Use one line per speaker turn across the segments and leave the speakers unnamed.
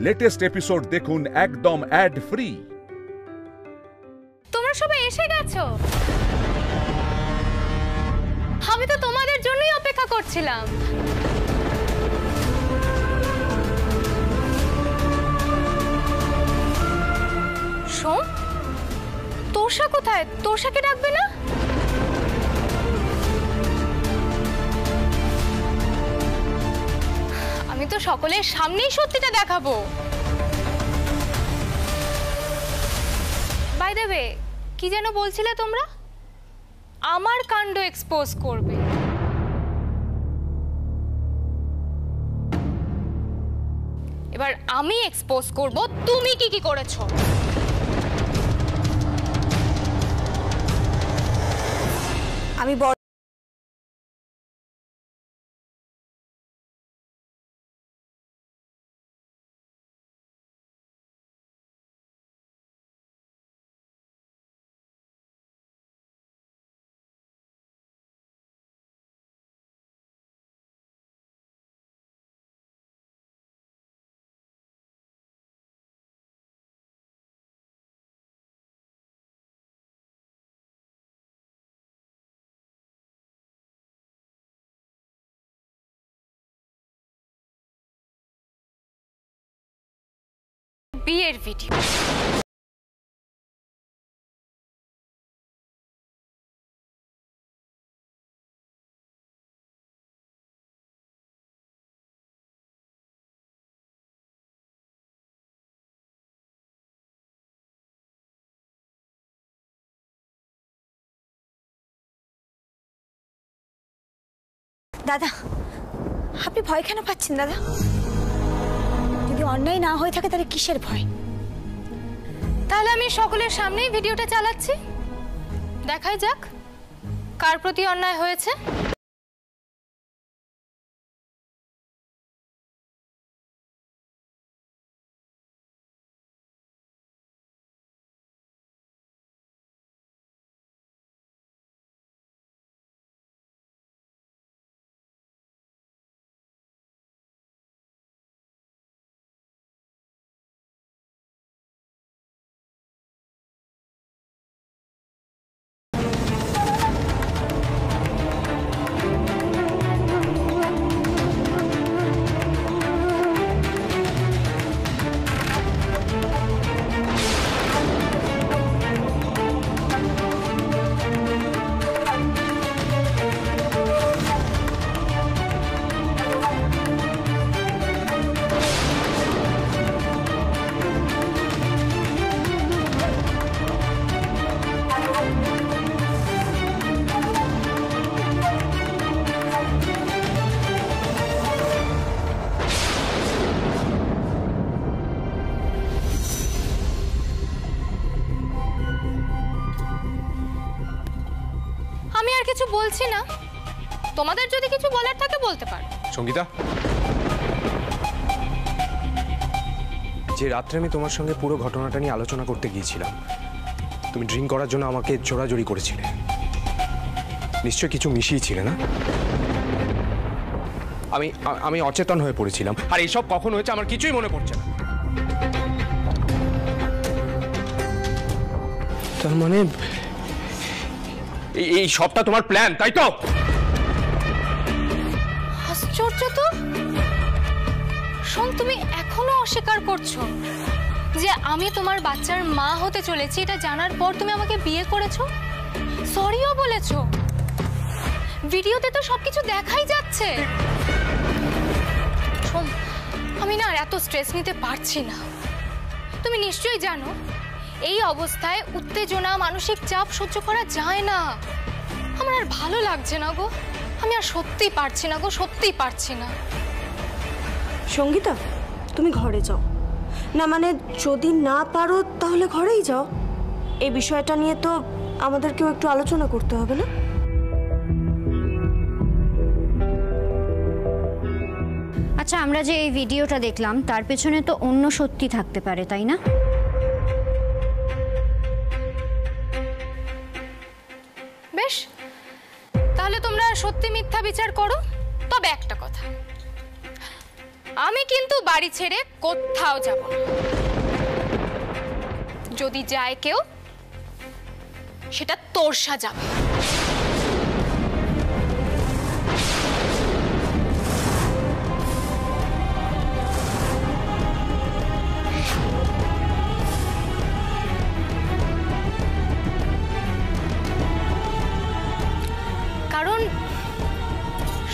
Latest episode দেখুন একদম add free.
তোমরা সবাই এসে গেছো? আমি তো তোমাদের জন্যই অপেক্ষা করছিলাম। শোন, তোষা কোথায়? তোষাকে ডাকবে না? আমি তো সকলের সামনেই সত্যিটা দেখাবো। বাই দ্য ওয়ে, কি যেন বলছিলে তোমরা? আমার কাণ্ড এক্সপোজ করবে। এবার আমি এক্সপোজ করব তুমি কি কি করেছো।
আমি
বিয়ের ভিডিও।
দাদা, আপনি ভয় কেন পাচ্ছেন দাদা? যদি অন্যায় না হয়ে থাকে তাহলে কিসের ভয়?
তাহলে আমি সকলের সামনেই ভিডিওটা চালাচ্ছি, দেখাই যাক কার প্রতি অন্যায় হয়েছে। আমি আর কিছু বলছি না, তোমাদের যদি কিছু বলার থাকে বলতে পারো।
সঙ্গীতা, যে রাত্রে আমি তোমার সঙ্গে পুরো ঘটনাটা নিয়ে আলোচনা করতে গিয়েছিলাম, তুমি ড্রিঙ্ক করার জন্য আমাকে জোরাজোরি করেছিলে। নিশ্চয় কিছু মিশিয়েছিলে না? আমি অচেতন হয়ে পড়েছিলাম, আর এইসব কখন হয়েছে আমার কিছুই মনে পড়ছে না। তার মানে এই সবটা তোমার প্ল্যান, তাই তো?
আশ্চর্য তো। শোন, তুমি এখনো অস্বীকার করছো যে আমি তোমার বাচ্চার মা হতে চলেছি। এটা জানার পর তুমি আমাকে বিয়ে করেছো, সরিও বলেছো। ভিডিওতে তো সবকিছু দেখাই যাচ্ছে। শোন, আমি না আর এত স্ট্রেস নিতে পারছি না। তুমি নিশ্চয়ই জানো এই অবস্থায় উত্তেজনা, মানসিক চাপ সহ্য করা যায় না। আমার আর ভালো লাগছে না গো। আমি আর সত্যিই পারছি না গো, সত্যিই পারছি না।
সঙ্গীতা, তুমি ঘরে যাও না। মানে যদি না পারো তাহলে ঘরেই যাও। এই বিষয়টা নিয়ে তো আমাদেরকেও একটু আলোচনা করতে হবে না?
আচ্ছা, আমরা যে এই ভিডিওটা দেখলাম তার পেছনে তো অন্য সত্যি থাকতে পারে, তাই না?
বেশ, তাহলে তোমরা সত্যি মিথ্যা বিচার করো। তবে একটা কথা, আমি কিন্তু বাড়ি ছেড়ে কোথাও যাব না। যদি যায় কেউ, সেটা তোরসা যাবে। কারণ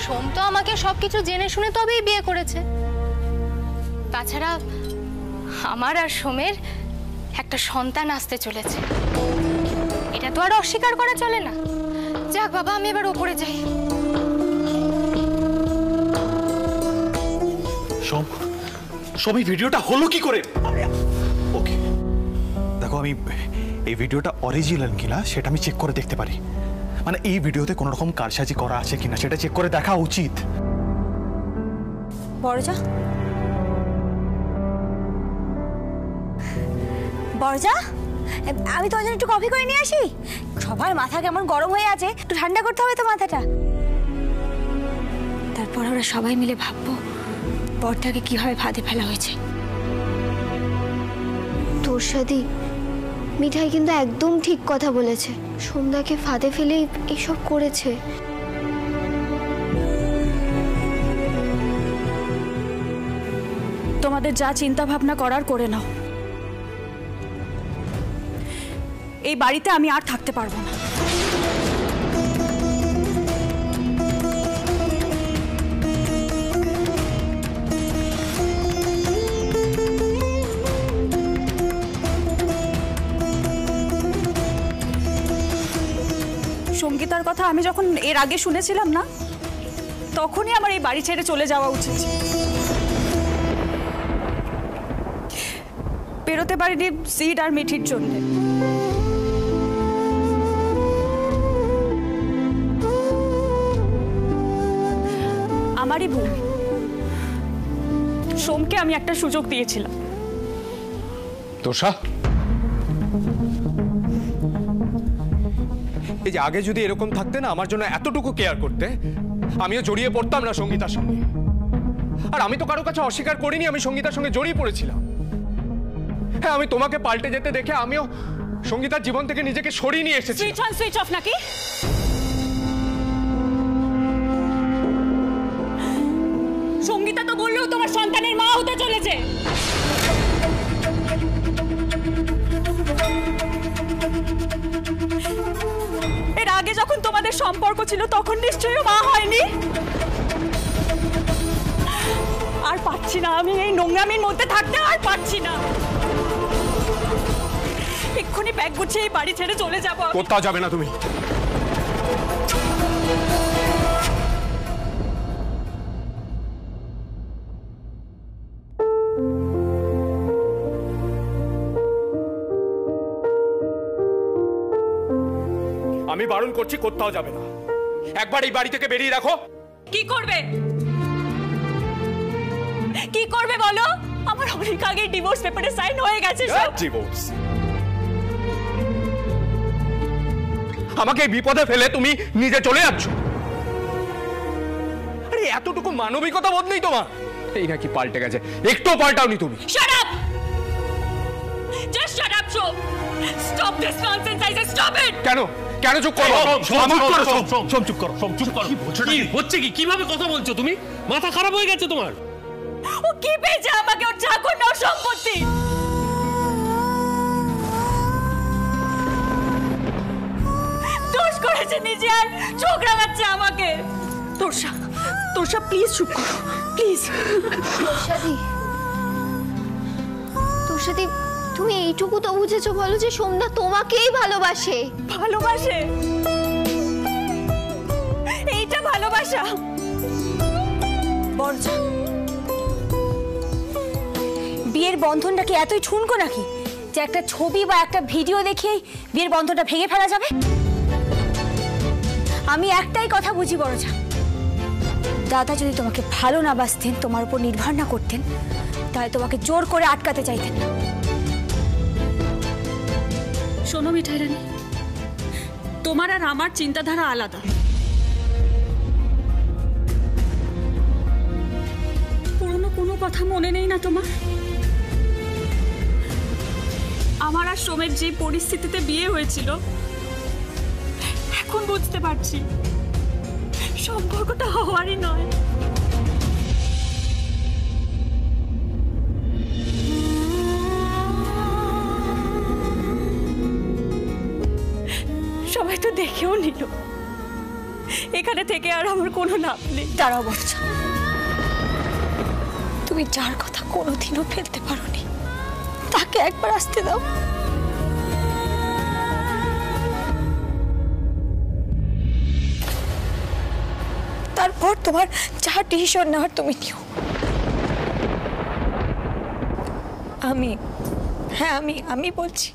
সোম তো আমাকে সবকিছু জেনে শুনে তবেই বিয়ে করেছে। তাছাড়া আমার আর সোমের একটা সন্তান আসতে চলেছে, এটা তো আর অস্বীকার করা চলে না। যাক বাবা, আমি এবার ওপরে যাই।
সোম, সোম, এই ভিডিওটা হলো কি করে? ওকে, দেখো আমি এই ভিডিওটা অরিজিনাল কিনা সেটা আমি চেক করে দেখতে পারি। মানে এই ভিডিওতে কোনো রকম কারসাজি করা আছে কিনা সেটা চেক করে দেখা উচিত।
বড়জা, বড়জা, আমি তোমার জন্য একটু কফি করে নিয়ে আসি। সবার মাথা কেমন গরম হয়ে আছে, একটু ঠান্ডা করতে হবে তো মাথাটা। তারপর ওরা সবাই মিলে ভাববো বরটাকে কিভাবে ফাঁদে ফেলা হয়েছে।
তোরসাদি, মিঠাই কিন্তু একদম ঠিক কথা বলেছে। সন্ধ্যাকে ফাঁদে ফেলেই এইসব করেছে।
তোমাদের যা চিন্তা ভাবনা করার করে নাও। এই বাড়িতে আমি আর থাকতে পারবো না। সঙ্গীতার কথা আমি যখন এর আগে শুনেছিলাম না, তখনই আমার এই বাড়ি ছেড়ে চলে যাওয়া উচিত। বেরোতে পারিনি সিড আর মিঠির জন্য। আমারই ভুল। সোমকে আমি একটা সুযোগ দিয়েছিলাম।
তোষা, এই যে আগে যদি এরকম থাকতে না, আমার জন্য এতটুকু কেয়ার করতে, আমিও জড়িয়ে পড়তাম না সঙ্গীতার সঙ্গে। আর আমি তো কারো কাছে অস্বীকার করিনি আমি সঙ্গীতার সঙ্গে জড়িয়ে পড়েছিলাম। হ্যাঁ, আমি তোমাকে পাল্টে যেতে দেখে আমিও সঙ্গীতার জীবন থেকে নিজেকে সরিয়ে নিয়ে এসেছি।
সুইচ অন সুইচ অফ নাকি? সঙ্গীতা তো বললো তোমার সন্তানের মা হতে চলেছে। এর আগে যখন তোমাদের সম্পর্ক ছিল তখন নিশ্চয়ই মা হয়নি। আর পাচ্ছি না আমি এই নোংরামির মধ্যে থাকতে, আর পাচ্ছি না। এক্ষুনি ব্যাগ গুছিয়ে এই বাড়ি ছেড়ে চলে যাবো।
কোথাও যাবে না তুমি। আমি বারণ করছি, কোথাও যাবে না। একবার এই বাড়ি থেকে বেরিয়ে রাখো।
কি করবে? কি করবে বলো? আমার অনেক আগে ডিভোর্স পেপারে সাইন হয়ে গেছে।
ডিভোর্স? আমাকে বিপদে ফেলে তুমি নিজে চলে যাচ্ছ। আরে এতটুকু মানবিকতা বোধ নেই তোমার? এই নাকি পাল্টে গেছে? একটুও পাল্টাওনি তুমি।
Shut up! Just shut up show. Stop this nonsense, I say stop it.
কেন কেন চুপ করো?
চুপ করো। কি বলছো?
কি হচ্ছে? কি কিভাবে কথা বলছো তুমি? মাথা খারাপ হয়ে গেছে তোমার?
ও কি পেয়েছে আমাকে? ওর চাকর না সম্পত্তি। দোষ করেছে নিজে আর চোখ রাঙাচ্ছে আমাকে। তোরসা প্লিজ চুপ করো, প্লিজ।
তোরসাদি, তুমি এইটুকু তো বুঝেছো বলো যে সোমদা তোমাকেই ভালোবাসে।
ভালোবাসে? এইটা ভালোবাসা? বর্জা, বিয়ের বন্ধনটা কি এতই ঠুনকো নাকি যে একটা ছবি বা একটা ভিডিও দেখিয়ে বিয়ের বন্ধনটা ভেঙে ফেলা যাবে? আমি একটাই কথা বুঝি বড়জা, দাদা যদি তোমাকে ভালো না বাসতেন, তোমার উপর নির্ভর না করতেন, তাহলে তোমাকে জোর করে আটকাতে চাইতেন না।
শোনো মিঠাই রানী, তোমার আর আমার চিন্তাধারা আলাদা। পুরনো কোনো কথা মনে নেই না তোমার? আমার আর সোমের যে পরিস্থিতিতে বিয়ে হয়েছিল, এখন বুঝতে পারছি সম্পর্কটা হওয়ারই নয়। সবাই তো দেখেও নিল, এখানে থেকে আর আমার কোনো লাভ নেই।
দাঁড়াও বর্ষা, তুমি যার কথা কোনোদিনও ফেলতে পারোনি তাকে একবার আসতে দাও। তারপর তোমার যা ডিসিশন নেওয়ার তুমি নিও। আমি বলছি,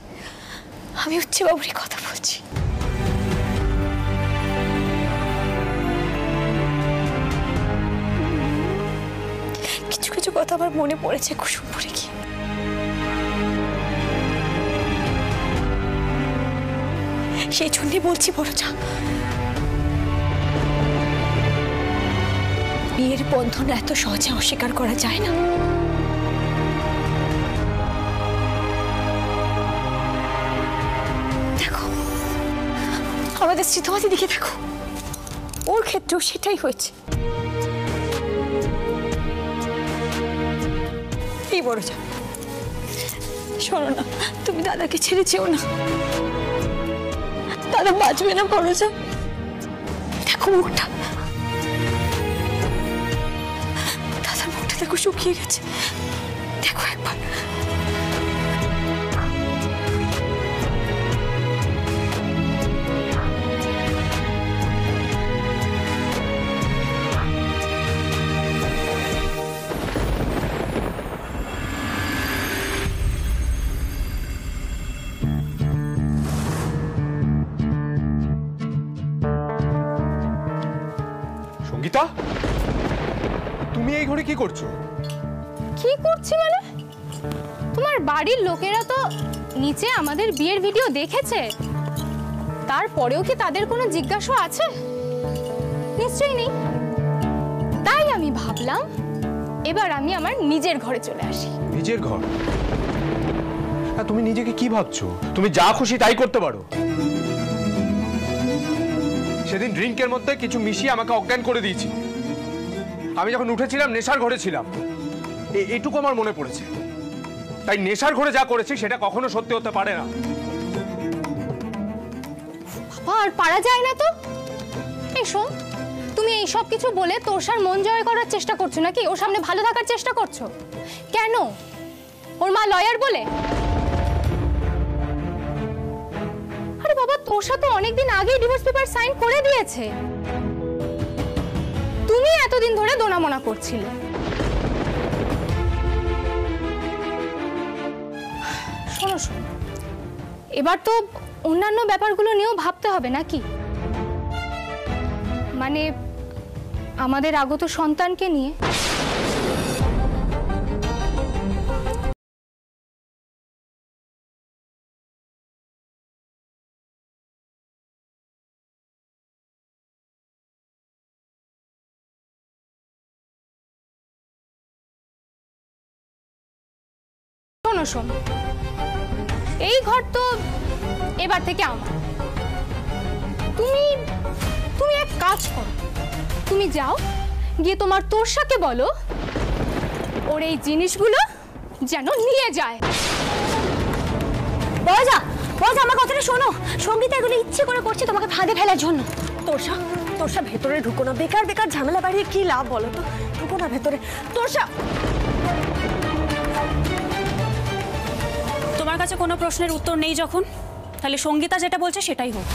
আমি উচ্চে বাবুরই কথা বলছি। কিছু কিছু কথা আমার মনে পড়েছে কুসুমপুরে গিয়ে। সেই জন্যই বলছি বড়জা, বিয়ের বন্ধন এত সহজে অস্বীকার করা যায় না। দেখো, আমাদের স্মৃতিমতি দিকে দেখো, ওর ক্ষেত্রেও সেটাই হয়েছে। এই বড়জা, শোনো না, তুমি দাদাকে ছেড়ে যেও না। দাদা বাঁচবে না বড়জা। দেখো মুখটা, দাদার মুখটা দেখো শুকিয়ে গেছে। দেখো একবার।
সঙ্গীতা, তুমি এই ঘরে কি করছো?
কি করছি মানে? তোমার বাড়ির লোকেরা তো নিচে আমাদের বিয়ের ভিডিও দেখেছে, তারপরেও কি তাদের কোনো জিজ্ঞাসা আছে? নিশ্চয়ই নেই। তাই আমি ভাবলাম এবার আমি আমার নিজের ঘরে চলে আসি।
নিজের ঘর? তুমি নিজেকে কি ভাবছো? তুমি যা খুশি তাই করতে পারো। সেদিন ড্রিঙ্কের মধ্যে কিছু মিশিয়ে আমাকে অজ্ঞান করে দিয়েছি। আমি যখন উঠেছিলাম নেশার ঘরে ছিলাম, এইটুকু আমার মনে পড়েছে। তাই নেশার ঘরে যা করেছি সেটা কখনো সত্যি হতে পারে না।
আর পারা যায় না তো। এই শোন, তুমি এই সব কিছু বলে তোষার মন জয় করার চেষ্টা করছো নাকি? ওর সামনে ভালো থাকার চেষ্টা করছো কেন? ওর মা লয়ার বলে? আরে বাবা, তোষা তো অনেকদিন আগেই ডিভোর্স পেপার সাইন করে দিয়েছে। তুমি এতদিন ধরে দোনামোনা করছিলে। শোনো শোনো, এবার তো অন্যান্য ব্যাপারগুলো নিয়েও ভাবতে হবে নাকি? মানে আমাদের আগত সন্তানকে নিয়ে। শোনো শোনো, এই ঘর তো এবার থেকে আমার। তুমি এক কাজ করো, তুমি যাও গিয়ে তোমার তোষাকে বলো ওর এই জিনিসগুলো যেন নিয়ে যায়।
বড়জা, আমার কথাটা শোনো। সঙ্গীতা এগুলো ইচ্ছে করে করছে তোমাকে ফাঁদে ফেলার জন্য। তোষা ভেতরে ঢুকো না, বেকার বেকার ঝামেলা বাড়িয়ে কি লাভ বলো তো? ঢুকো না ভেতরে। তোষা,
তোমার কাছে কোনো প্রশ্নের উত্তর নেই যখন, তাহলে সঙ্গীতা যেটা বলছে সেটাই হোক।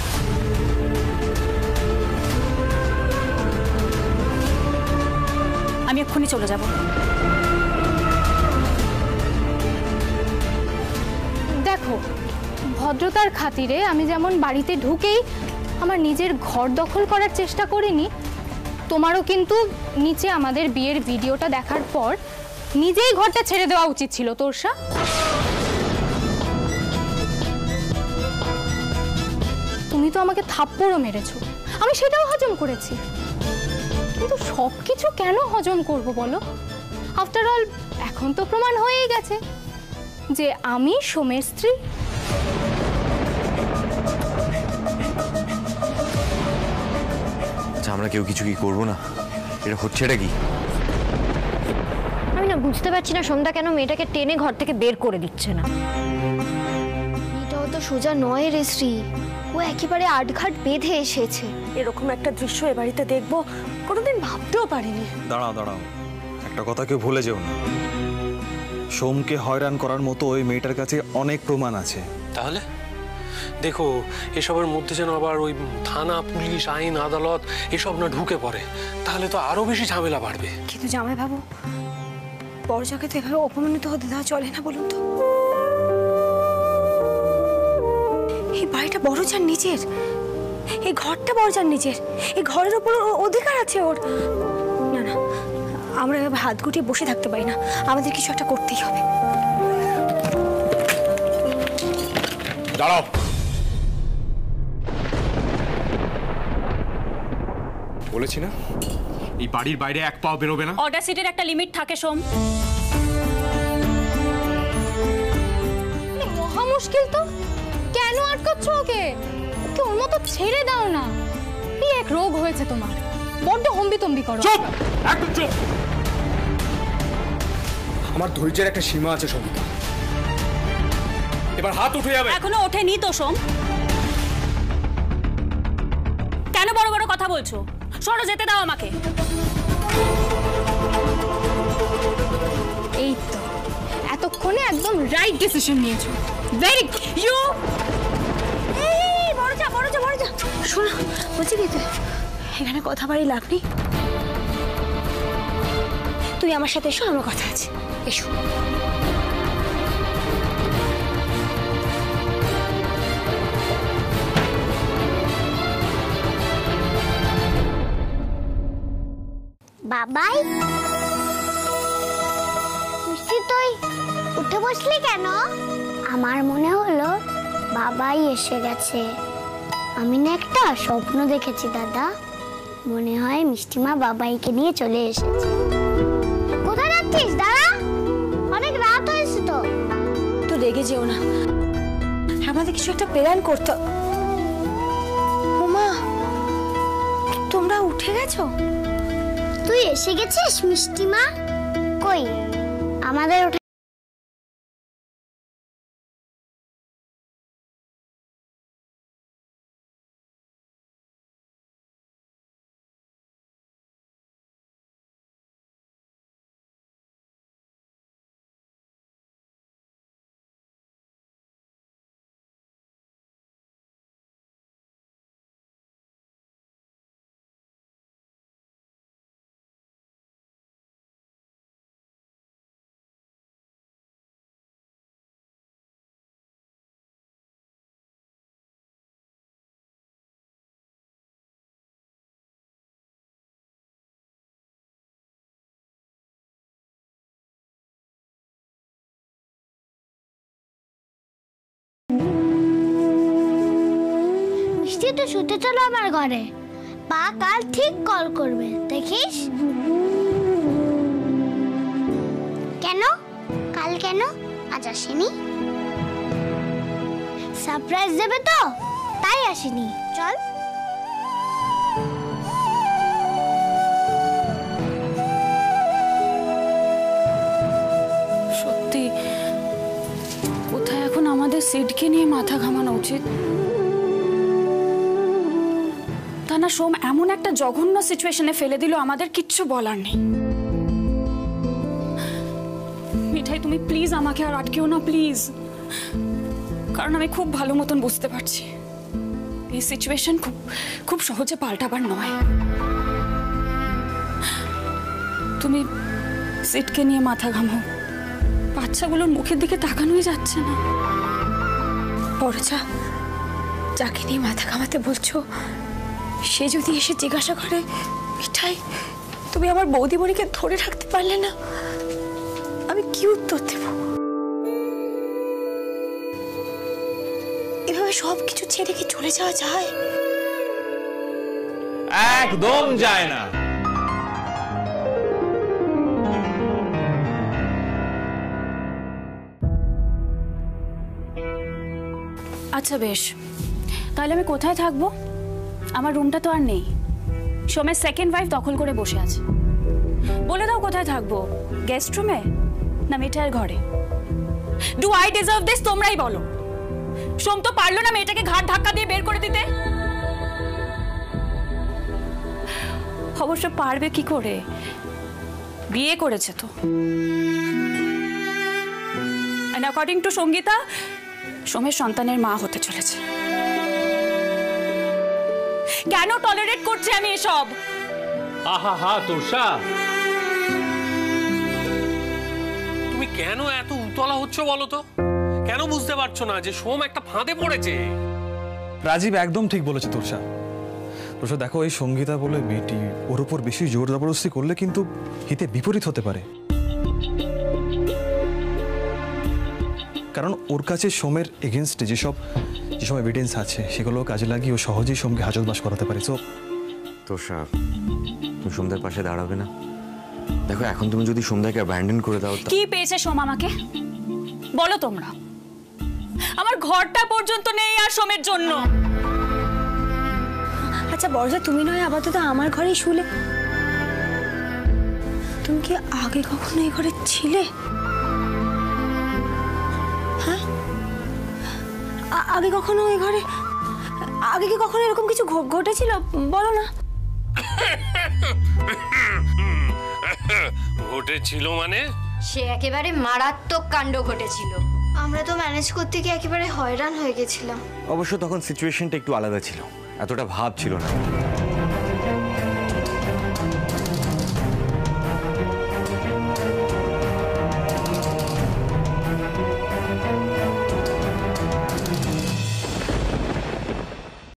আমি এক্ষুনি চলে যাব।
দেখো, ভদ্রতার খাতিরে আমি যেমন বাড়িতে ঢুকেই আমার নিজের ঘর দখল করার চেষ্টা করিনি, তোমারও কিন্তু নিচে আমাদের বিয়ের ভিডিওটা দেখার পর নিজেই ঘরটা ছেড়ে দেওয়া উচিত ছিল। তোষা, তুমি তো আমাকে থাপ্পড়ও মেরেছো, আমি সেটাও হজম করেছি, কিন্তু সবকিছু কেন হজম করব বলো? আফটার অল এখন তো প্রমাণ হয়েই গেছে যে আমি সোমের স্ত্রী।
আচ্ছা, আমরা কেউ কিছু কি করবো না? এটা হচ্ছে এটা কি?
আমি না বুঝতে পারছি না সোমদা কেন মেয়েটাকে টেনে ঘর থেকে বের করে দিচ্ছে না।
এটাও তো সোজা নয় রে শ্রী, ও একেবারে আটঘাট বেঁধে এসেছে।
এরকম একটা দৃশ্য এ বাড়িতে দেখবো কোনোদিন ভাবতেও পারিনি।
দাঁড়াও দাঁড়াও, একটা কথা কেউ ভুলে যেও না, সোমকে হয়রান করার মতো ওই মেয়েটার কাছে অনেক প্রমাণ আছে।
তাহলে দেখো, এসবের মধ্যে যেন আবার ওই থানা, পুলিশ, আইন, আদালত এসব না ঢুকে পড়ে, তাহলে তো আরো বেশি ঝামেলা বাড়বে।
কিন্তু জামাই বাবু, বড়জাকে তো এভাবে অপমানিত হতে দেওয়া চলে না, বলুন তো। এই বাড়িটা বড়জার নিজের, এই ঘরটা বড়জার নিজের, এই ঘরের উপর অধিকার আছে ওর। না না, আমরা এভাবে হাত গুটিয়ে বসে থাকতে পারি না, আমাদের কিছু একটা করতেই হবে।
দাঁড়াও। বলেছি না এই বাড়ির বাইরে এক পাও বেরোবে না।
অডাসিটির একটা লিমিট থাকে সোম।
মহা মুশকিল তো, কেন আটকাচ্ছ ওকে? ওকে ওর মতো ছেড়ে দাও না। এই এক রোগ হয়েছে তোমার, বড্ড হম্বিতম্বি করো।
চুপ, একদম চুপ। আমার ধৈর্যের একটা সীমা আছে সঙ্গীতা, এবার হাত উঠে যাবে।
এখনো ওঠেনি তো সোম, কেন বড় বড় কথা বলছো? সরো, যেতে দাও আমাকে।
এই তো এতক্ষণে একদম রাইট ডিসিশন নিয়েছো। Very good you.
এই বড় যা, বড় যা, বড় যা। শোনো, বলছি কি, এখানে কথা বাড়ি লাভ নেই, তুই আমার সাথে এসো, আমার কথা আছে, এসো।
বাবাই, মিষ্টি তুই উঠে বসলি কেন? আমার মনে হলো বাবাই এসে গেছে। আমি না একটা স্বপ্ন দেখেছি দাদা, মনে হয় মিষ্টিমা বাবাইকে নিয়ে চলে এসেছে। কোথায় যাচ্ছিস দাদা? অনেক রাত হয়েছে তো।
তো রেগে যেও না, আমাদের কিছু একটা প্ল্যান করতে। ওমা, তোমরা উঠে গেছো?
তুই এসে গেছিস মিষ্টিমা? কই আমাদের উঠে তো শুতে চলো আমার ঘরে, পা কাল ঠিক কল করবে, দেখিস। কেন কাল কেন আজ আসেনি? সারপ্রাইজ দেবে তো, তাই আসেনি। চল।
সত্যি কোথায় এখন আমাদের সিডকে নিয়ে মাথা ঘামানো উচিত? তা না সোম এমন একটা জঘন্য সিচুয়েশনে ফেলে দিল, আমাদের কিচ্ছু বলার নেই। মিঠাই তুমি প্লিজ আমাকে আর আটকেও না প্লিজ, কারণ আমি খুব ভালো মতন বুঝতে পারছি এই সিচুয়েশন খুব খুব সহজে পাল্টাবার নয়। তুমি সিটকে নিয়ে মাথা ঘামাও, বাচ্চাগুলোর মুখের দিকে তাকানোই যাচ্ছে না।
বড়জা, যাকে নিয়ে মাথা ঘামাতে বলছো সে যদি এসে জিজ্ঞাসা করে, মিঠাই তুমি আমার বৌদি বড়িকে ধরে রাখতে পারলে না, আমি কি উত্তর দেব? এভাবে সবকিছু ছেড়ে কি চলে যাওয়া যায়?
একদম যায় না।
আচ্ছা বেশ, তাহলে আমি কোথায় থাকবো? আমার রুমটা তো আর নেই। সোমের সেকেন্ড ওয়াইফ দখল করে বসে আছে। বলে দাও কোথায় থাকবো, গেস্ট রুমে না মেয়েটার ঘরে? Do I deserve this? তোমরাই বলো। সোম তো পারলো না মেয়েটাকে ঘাট ধাক্কা দিয়ে বের করে দিতে। অবশ্য পারবে কি করে, বিয়ে করেছে তো। And according to সঙ্গীতা, সোমের সন্তানের মা হতে চলেছে। কেন টলারেট করছি আমি এসব?
আহা হা তোষা, তুমি কেন এত উতলা হচ্ছ বলো তো? কেন বুঝতে পারছো না যে সোম একটা ফাঁদে পড়েছে?
রাজীব একদম ঠিক বলেছে তোরসা। তোরসা দেখো, এই সঙ্গীতা বলে মেয়েটি ওর উপর বেশি জোর জবরদস্তি করলে কিন্তু হিতে বিপরীত হতে পারে। কারণ ওর কাছে সোমের এগেনস্টে যেসব এভিডেন্স আছে সেগুলো কাজে লাগিয়ে ও সহজেই সোমকে হাজতবাস করাতে পারে। তো
তোষা, তুমি সোমদার পাশে দাঁড়াবে না? দেখো, এখন তুমি যদি সোমদাকে অ্যাবান্ডন করে দাও।
কি পেয়েছে সোম আমাকে বলো তোমরা? আমার ঘরটা পর্যন্ত নেই আর সোমের জন্য।
আচ্ছা বর্ষা, তুমি নয় আপাতত আমার ঘরেই শুলে। তুমি কি আগে কখনো এই ঘরে ছিলে? হ্যাঁ, আগে কখনো এই ঘরে, আগে কি কখনো এরকম কিছু ঘটেছিল? বলো না।
ঘটেছিল মানে?
সে একেবারে মারাত্মক কাণ্ড ঘটেছিল।
আমরা তো ম্যানেজ করতে গিয়ে একেবারে হয়রান হয়ে গেছিলাম।
অবশ্য তখন সিচুয়েশনটা একটু আলাদা ছিল, এতটা ভাব ছিল না।